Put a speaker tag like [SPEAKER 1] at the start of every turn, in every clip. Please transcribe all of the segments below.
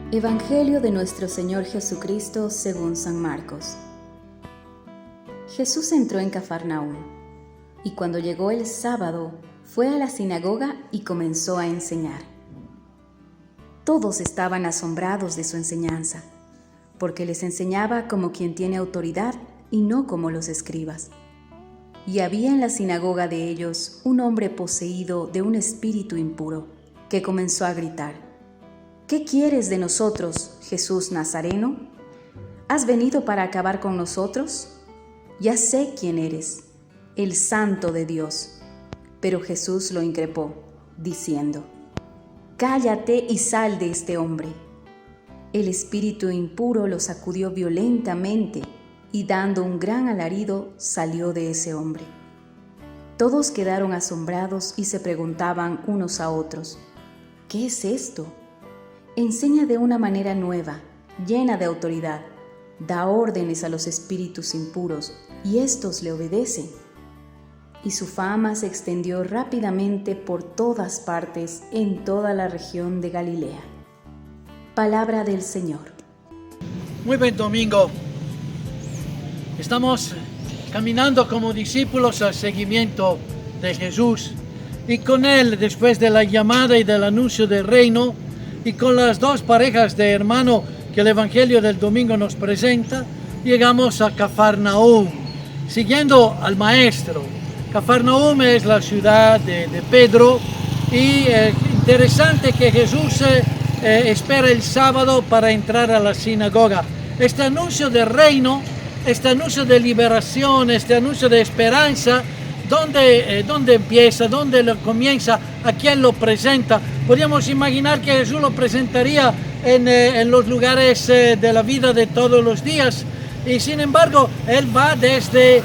[SPEAKER 1] Evangelio de nuestro Señor Jesucristo según San Marcos. Jesús entró en Cafarnaúm, y cuando llegó el sábado, fue a la sinagoga y comenzó a enseñar. Todos estaban asombrados de su enseñanza, porque les enseñaba como quien tiene autoridad y no como los escribas. Y había en la sinagoga de ellos un hombre poseído de un espíritu impuro, que comenzó a gritar: ¿Qué quieres de nosotros, Jesús Nazareno? ¿Has venido para acabar con nosotros? Ya sé quién eres, el Santo de Dios. Pero Jesús lo increpó, diciendo: Cállate y sal de este hombre. El espíritu impuro lo sacudió violentamente y dando un gran alarido salió de ese hombre. Todos quedaron asombrados y se preguntaban unos a otros: ¿Qué es esto? Enseña de una manera nueva, llena de autoridad, da órdenes a los espíritus impuros y éstos le obedecen. Y su fama se extendió rápidamente por todas partes en toda la región de Galilea. Palabra del Señor.
[SPEAKER 2] Muy buen domingo. Estamos caminando como discípulos al seguimiento de Jesús y con Él, después de la llamada y del anuncio del reino, y con las dos parejas de hermano que el Evangelio del domingo nos presenta, llegamos a Cafarnaúm, siguiendo al Maestro. Cafarnaúm es la ciudad de Pedro y interesante que Jesús espera el sábado para entrar a la sinagoga. Este anuncio de reino, este anuncio de liberación, este anuncio de esperanza, ¿dónde empieza? ¿Dónde lo comienza? ¿A quién lo presenta? Podríamos imaginar que Jesús lo presentaría en los lugares de la vida de todos los días. Y sin embargo, Él va desde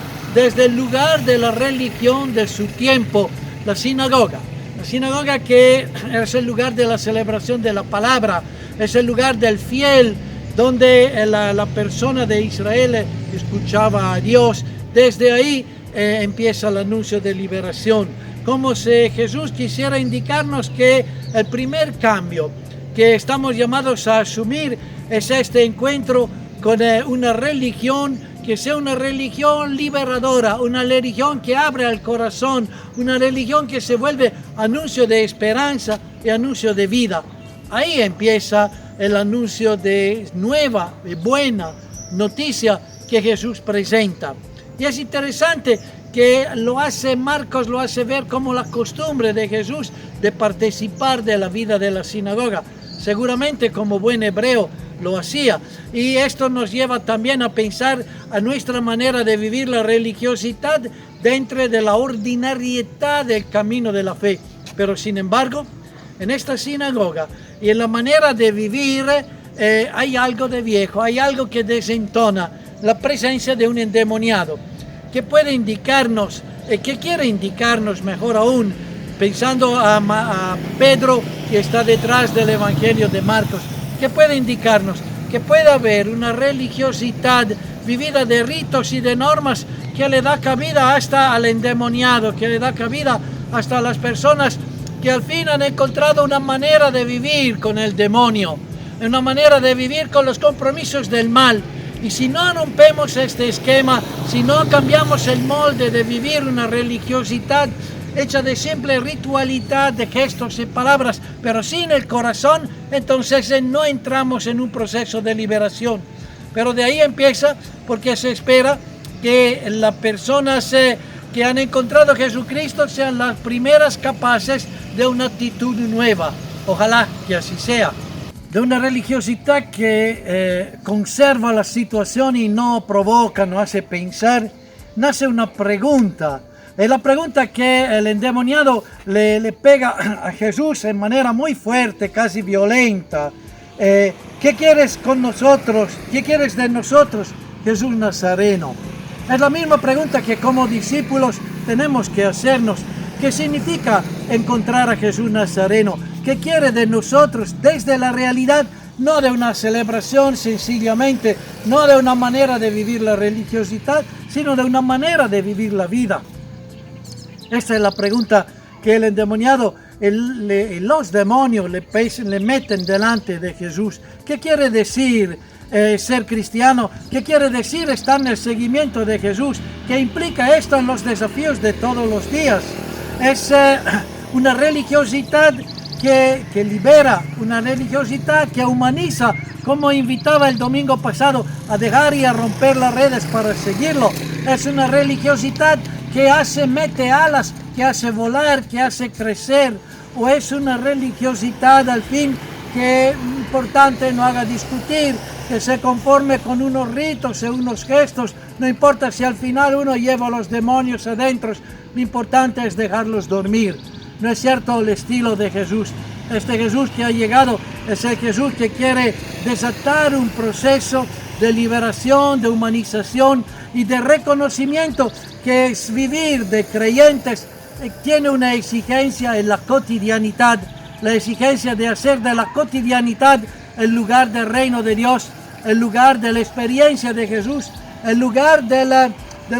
[SPEAKER 2] el lugar de la religión de su tiempo, la sinagoga. La sinagoga que es el lugar de la celebración de la palabra, es el lugar del fiel, donde la persona de Israel escuchaba a Dios. Desde ahí empieza el anuncio de liberación, como si Jesús quisiera indicarnos que el primer cambio que estamos llamados a asumir es este encuentro con una religión que sea una religión liberadora, una religión que abre el corazón, una religión que se vuelve anuncio de esperanza y anuncio de vida. Ahí empieza el anuncio de nueva y buena noticia que Jesús presenta. Y es interesante que Marcos lo hace ver como la costumbre de Jesús de participar de la vida de la sinagoga. Seguramente como buen hebreo lo hacía. Y esto nos lleva también a pensar a nuestra manera de vivir la religiosidad dentro de la ordinariedad del camino de la fe. Pero sin embargo, en esta sinagoga y en la manera de vivir hay algo de viejo, hay algo que desentona la presencia de un endemoniado, que puede indicarnos, que quiere indicarnos mejor aún, pensando a Pedro que está detrás del Evangelio de Marcos, que puede indicarnos que puede haber una religiosidad vivida de ritos y de normas que le da cabida hasta al endemoniado, que le da cabida hasta a las personas que al fin han encontrado una manera de vivir con el demonio, una manera de vivir con los compromisos del mal. Y si no rompemos este esquema, si no cambiamos el molde de vivir una religiosidad hecha de simple ritualidad, de gestos y palabras, pero sin el corazón, entonces no entramos en un proceso de liberación. Pero de ahí empieza, porque se espera que las personas que han encontrado a Jesucristo sean las primeras capaces de una actitud nueva. Ojalá que así sea. De una religiosidad que conserva la situación y no provoca, no hace pensar, nace una pregunta. Es la pregunta que el endemoniado le pega a Jesús en manera muy fuerte, casi violenta. ¿Qué quieres con nosotros? ¿Qué quieres de nosotros, Jesús Nazareno? Es la misma pregunta que como discípulos tenemos que hacernos. ¿Qué significa encontrar a Jesús Nazareno? ¿Qué quiere de nosotros desde la realidad no de una celebración sencillamente, no de una manera de vivir la religiosidad, sino de una manera de vivir la vida. Esta es la pregunta que el endemoniado, los demonios le meten delante de Jesús. ¿Qué quiere decir ser cristiano? ¿Qué quiere decir estar en el seguimiento de Jesús? ¿Qué implica esto en los desafíos de todos los días? Es una religiosidad que libera, una religiosidad que humaniza, como invitaba el domingo pasado a dejar y a romper las redes para seguirlo. Es una religiosidad que mete alas, que hace volar, que hace crecer, o es una religiosidad al fin que es importante no haga discutir, que se conforme con unos ritos y unos gestos, no importa si al final uno lleva a los demonios adentro, lo importante es dejarlos dormir. No es cierto el estilo de Jesús. Este Jesús que ha llegado es el Jesús que quiere desatar un proceso de liberación, de humanización y de reconocimiento, que es vivir de creyentes. Tiene una exigencia en la cotidianidad, la exigencia de hacer de la cotidianidad el lugar del reino de Dios, el lugar de la experiencia de Jesús, el lugar del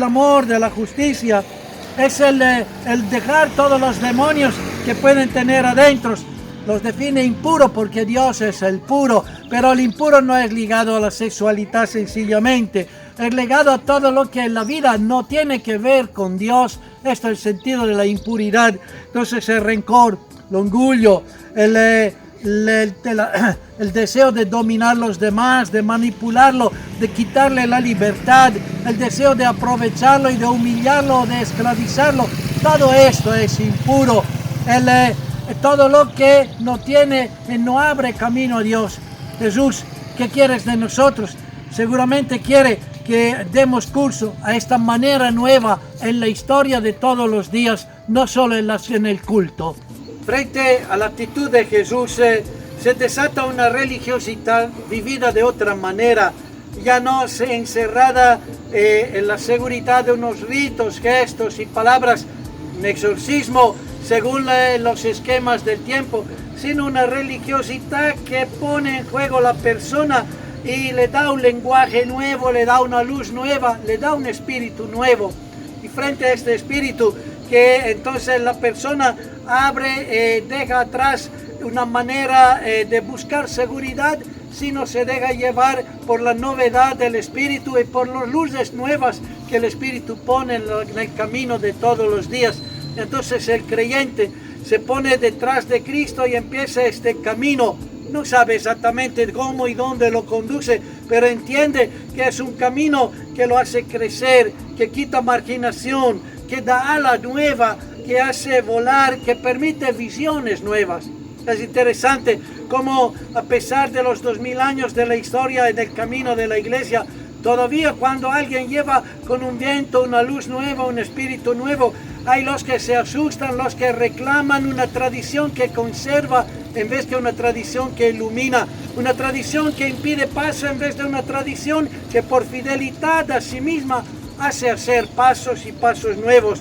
[SPEAKER 2] amor, de la justicia. Es el dejar todos los demonios que pueden tener adentro. Los define impuro porque Dios es el puro, pero el impuro no es ligado a la sexualidad sencillamente, es ligado a todo lo que en la vida no tiene que ver con Dios. Este es el sentido de la impuridad. Entonces el rencor, el orgullo, el deseo de dominar los demás, de manipularlo, de quitarle la libertad, el deseo de aprovecharlo y de humillarlo, de esclavizarlo, todo esto es impuro. Todo lo que no abre camino a Dios. Jesús, ¿qué quieres de nosotros? Seguramente quiere que demos curso a esta manera nueva en la historia de todos los días, no solo en el culto. Frente a la actitud de Jesús se desata una religiosidad vivida de otra manera, ya no encerrada en la seguridad de unos ritos, gestos y palabras, un exorcismo según los esquemas del tiempo, sino una religiosidad que pone en juego la persona y le da un lenguaje nuevo, le da una luz nueva, le da un espíritu nuevo. Y frente a este espíritu, que entonces la persona deja atrás una manera de buscar seguridad, sino se deja llevar por la novedad del espíritu y por las luces nuevas que el espíritu pone en el camino de todos los días. Entonces el creyente se pone detrás de Cristo y empieza este camino. No sabe exactamente cómo y dónde lo conduce, pero entiende que es un camino que lo hace crecer, que quita marginación, que da ala nueva, que hace volar, que permite visiones nuevas. Es interesante cómo, a pesar de los 2000 años de la historia y del camino de la iglesia, todavía cuando alguien lleva con un viento, una luz nueva, un espíritu nuevo, hay los que se asustan, los que reclaman una tradición que conserva en vez de una tradición que ilumina, una tradición que impide paso en vez de una tradición que por fidelidad a sí misma hace hacer pasos y pasos nuevos.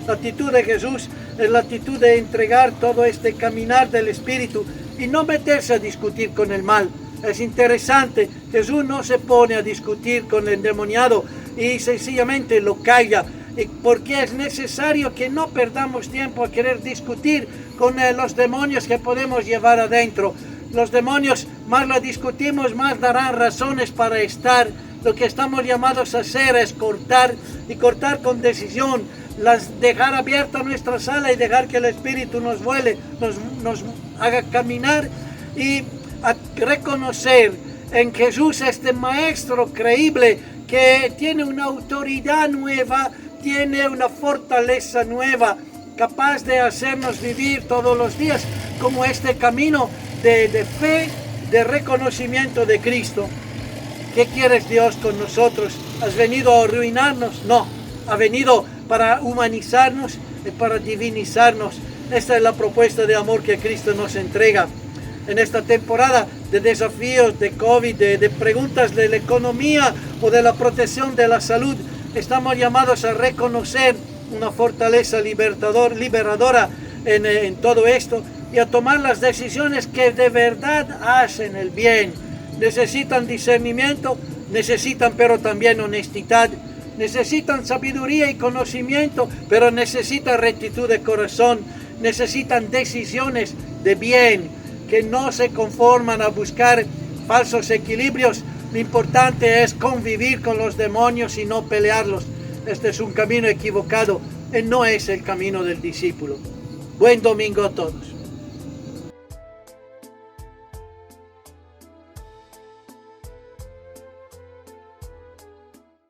[SPEAKER 2] La actitud de Jesús es la actitud de entregar todo este caminar del Espíritu y no meterse a discutir con el mal. Es interesante, Jesús no se pone a discutir con el endemoniado y sencillamente lo calla, porque es necesario que no perdamos tiempo a querer discutir con los demonios que podemos llevar adentro. Los demonios, más lo discutimos, más darán razones para estar. Lo que estamos llamados a hacer es cortar, y cortar con decisión, dejar abierta nuestra sala y dejar que el Espíritu nos vuele, nos haga caminar y a reconocer en Jesús este Maestro creíble que tiene una autoridad nueva, tiene una fortaleza nueva, capaz de hacernos vivir todos los días como este camino de fe, de reconocimiento de Cristo. ¿Qué quieres, Dios, con nosotros? ¿Has venido a arruinarnos? No, ha venido para humanizarnos y para divinizarnos. Esta es la propuesta de amor que Cristo nos entrega. En esta temporada de desafíos, de COVID, de preguntas de la economía o de la protección de la salud, estamos llamados a reconocer una fortaleza liberadora en todo esto y a tomar las decisiones que de verdad hacen el bien. necesitan discernimiento, necesitan pero también honestidad, necesitan sabiduría y conocimiento, pero necesitan rectitud de corazón, necesitan decisiones de bien, que no se conforman a buscar falsos equilibrios. Lo importante es convivir con los demonios y no pelearlos. Este es un camino equivocado y no es el camino del discípulo. Buen domingo a todos.